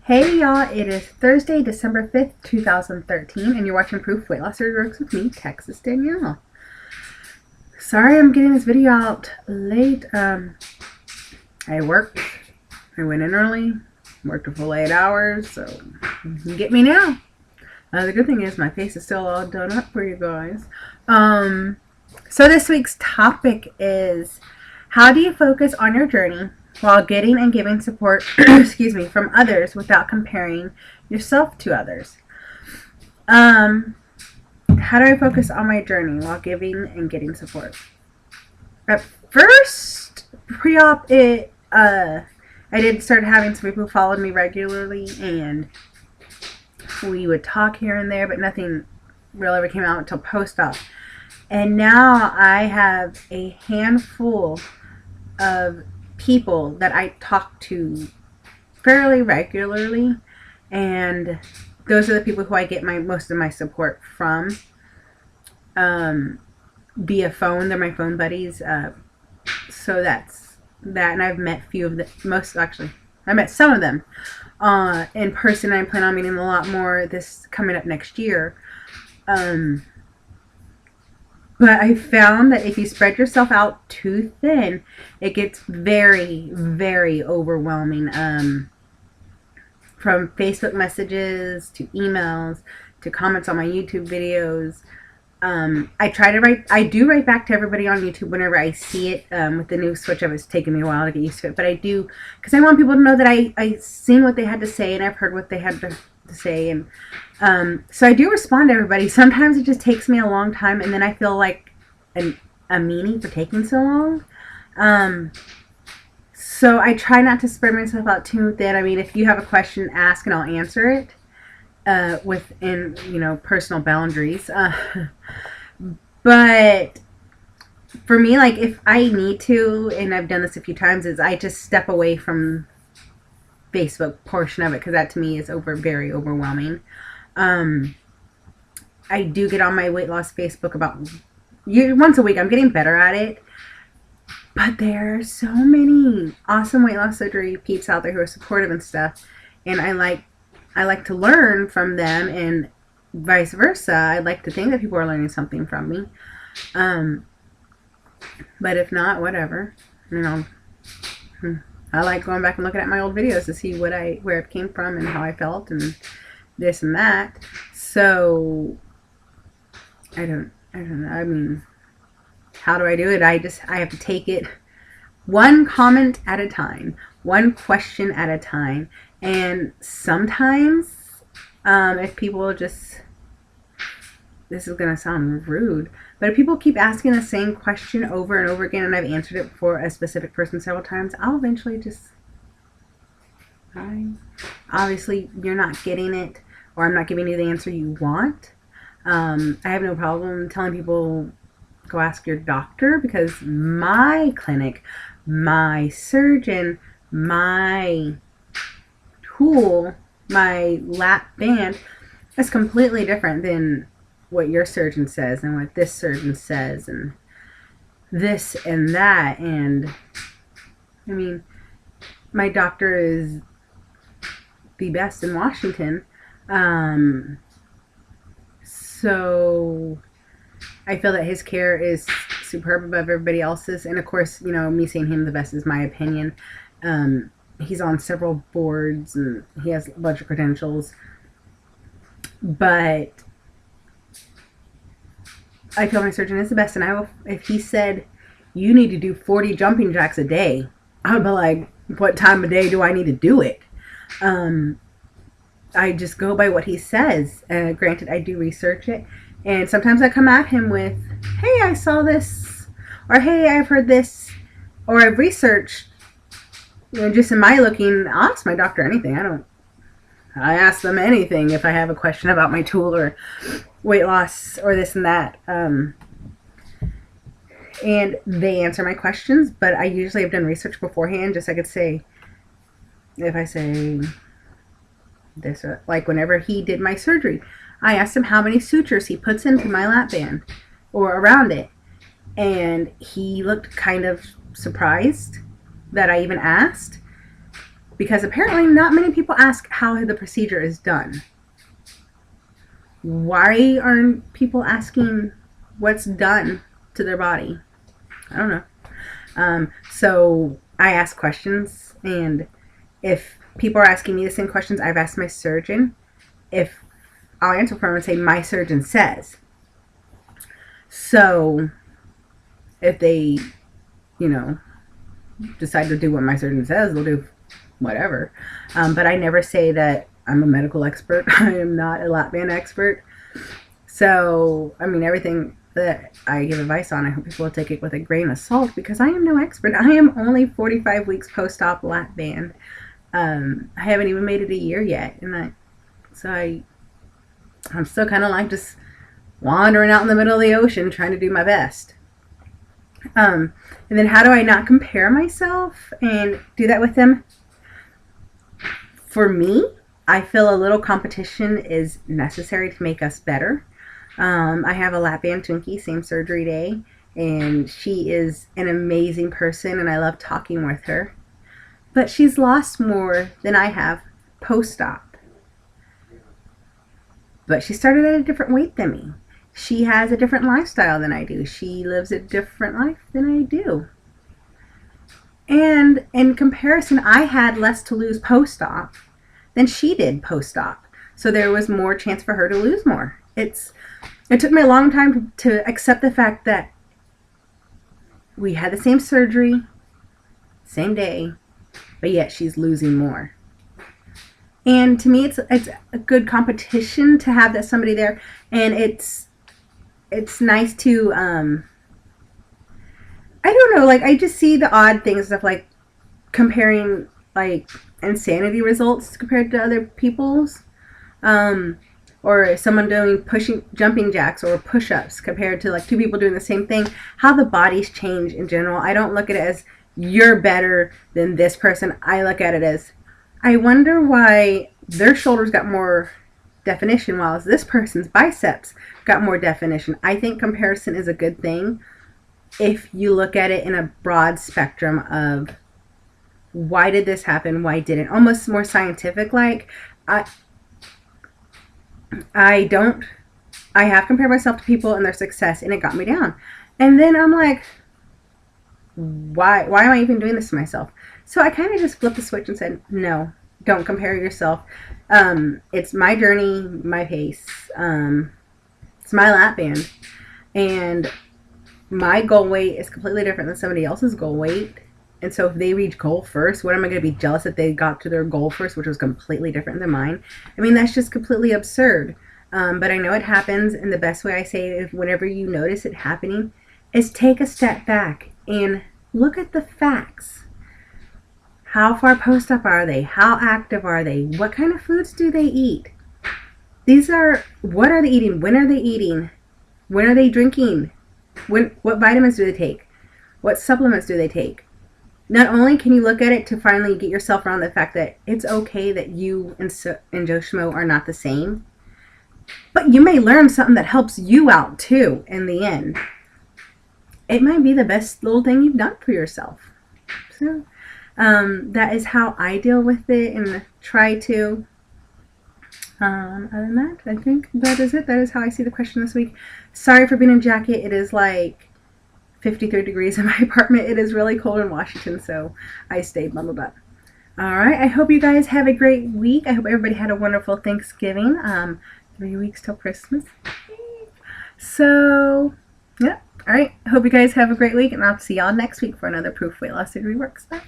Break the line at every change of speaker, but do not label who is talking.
Hey y'all, it is Thursday, December 5th, 2013, and you're watching Proof Weight Loss Works with me, Texas Danielle. Sorry I'm getting this video out late. I worked, I went in early, worked a full 8 hours, so you can get me now. The good thing is my face is still all done up for you guys. So this week's topic is, how do you focus on your journey while getting and giving support from others without comparing yourself to others? How do I focus on my journey while giving and getting support? At first, pre-op, I did start having some people who followed me regularly, and we would talk here and there, but nothing really ever came out until post-op. And now I have a handful of people that I talk to fairly regularly, and those are the people who I get most of my support from via phone. They're my phone buddies, so that's that. And I've met I met some of them in person. I plan on meeting a lot more this coming up next year. But I found that if you spread yourself out too thin, it gets very, very overwhelming. From Facebook messages to emails to comments on my YouTube videos. I do write back to everybody on YouTube whenever I see it. With the new switch up, it's taken me a while to get used to it. But I do, because I want people to know that I've seen what they had to say and I've heard what they had to say, and so I do respond to everybody. Sometimes it just takes me a long time, and then I feel like a meanie for taking so long. So I try not to spread myself out too thin. I mean, if you have a question, ask and I'll answer it within personal boundaries. But for me, like, if I need to, and I've done this a few times, is I just step away from Facebook portion of it, because that to me is very overwhelming. I do get on my weight loss Facebook about once a week. I'm getting better at it, but there are so many awesome weight loss surgery peeps out there who are supportive and stuff, and I like to learn from them, and vice versa. I like to think that people are learning something from me, but if not, whatever. I like going back and looking at my old videos to see where it came from and how I felt and this and that. So I don't know. I mean, how do I do it? I have to take it one comment at a time, one question at a time. And sometimes, if people just, this is going to sound rude, but if people keep asking the same question over and over again, and I've answered it for a specific person several times, I'll eventually just, obviously you're not getting it, or I'm not giving you the answer you want. I have no problem telling people, go ask your doctor, because my clinic, my surgeon, my tool, my lap band is completely different than what your surgeon says and what this surgeon says and this and that. And I mean, my doctor is the best in Washington, so I feel that his care is superb above everybody else's. And of course, me saying him the best is my opinion. He's on several boards and he has a bunch of credentials, but I feel my surgeon is the best. And if he said you need to do 40 jumping jacks a day, I would be like, what time of day do I need to do it? I just go by what he says. Granted, I do research it, and sometimes I come at him with, hey, I saw this, or hey, I've heard this, or I've researched. Just in my looking, I'll ask my doctor anything. I ask them anything if I have a question about my tool or weight loss or this and that. And they answer my questions, but I usually have done research beforehand, just so I could say, if I say this, or like whenever he did my surgery, I asked him how many sutures he puts into my lap band or around it, and he looked kind of surprised that I even asked. because apparently not many people ask how the procedure is done. Why aren't people asking what's done to their body? I don't know. So I ask questions, and if people are asking me the same questions I've asked my surgeon, if I'll answer for them and say my surgeon says. So if they, decide to do what my surgeon says, they'll do whatever. But I never say that I'm a medical expert. I am not a lap band expert. So, everything that I give advice on, I hope people will take it with a grain of salt, because I am no expert. I am only 45 weeks post-op lap band. I haven't even made it a year yet. And I'm still kind of like just wandering out in the middle of the ocean trying to do my best. And then how do I not compare myself and do that with them? For me, I feel a little competition is necessary to make us better. I have a lap band Twinkie, same surgery day, and she is an amazing person, and I love talking with her. But she's lost more than I have post-op. But she started at a different weight than me. She has a different lifestyle than I do. She lives a different life than I do. And in comparison, I had less to lose post-op than she did post-op. So there was more chance for her to lose more. It took me a long time to accept the fact that we had the same surgery, same day, but yet she's losing more. And to me, it's a good competition to have that somebody there, and it's nice to I don't know, like, I just see the odd things of like comparing like insanity results compared to other people's, or someone doing jumping jacks or push-ups compared to like two people doing the same thing. How the bodies change in general. I don't look at it as you're better than this person. I look at it as, I wonder why their shoulders got more definition while this person's biceps got more definition. I think comparison is a good thing if you look at it in a broad spectrum of why did this happen, why didn't, almost more scientific. Like I have compared myself to people and their success, and it got me down. And then I'm like, why am I even doing this to myself? So I kind of just flipped the switch and said, no, don't compare yourself. It's my journey, my pace. It's my lap band. And my goal weight is completely different than somebody else's goal weight. And so if they reach goal first, what am I going to be jealous that they got to their goal first, which was completely different than mine? That's just completely absurd. But I know it happens, and the best way I say it is whenever you notice it happening is take a step back and look at the facts. How far post-op are they? How active are they? What kind of foods do they eat? What are they eating? When are they eating? When are they drinking? What vitamins do they take? What supplements do they take? Not only can you look at it to finally get yourself around the fact that it's okay that you and Joe Schmo are not the same, but you may learn something that helps you out too in the end. It might be the best little thing you've done for yourself. So that is how I deal with it and try to. Other than that, I think that is it. That is how I see the question this week. Sorry for being in a jacket. It is like 53 degrees in my apartment. It is really cold in Washington, so I stayed bundled up. All right. I hope you guys have a great week. I hope everybody had a wonderful Thanksgiving. 3 weeks till Christmas. So, yeah. All right. I hope you guys have a great week, and I'll see y'all next week for another Proof Weight Loss Surgery Works. Bye.